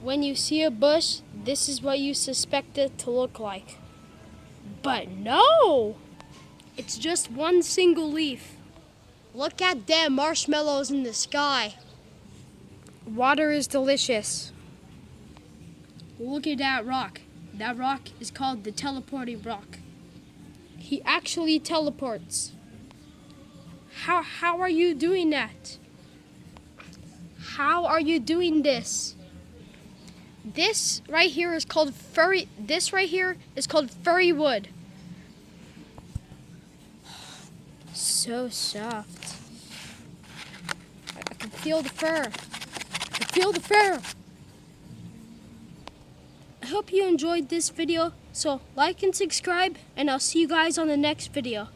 When you see a bush, this is what you suspect it to look like. But no! It's just one single leaf. Look at them marshmallows in the sky. Water is delicious. Look at that rock. That rock is called the teleporting rock. He actually teleports. How are you doing that? How are you doing this? This right here is called furry. This right here is called furry wood. So soft. I can feel the fur. I can feel the fur. I hope you enjoyed this video. So like and subscribe, and I'll see you guys on the next video.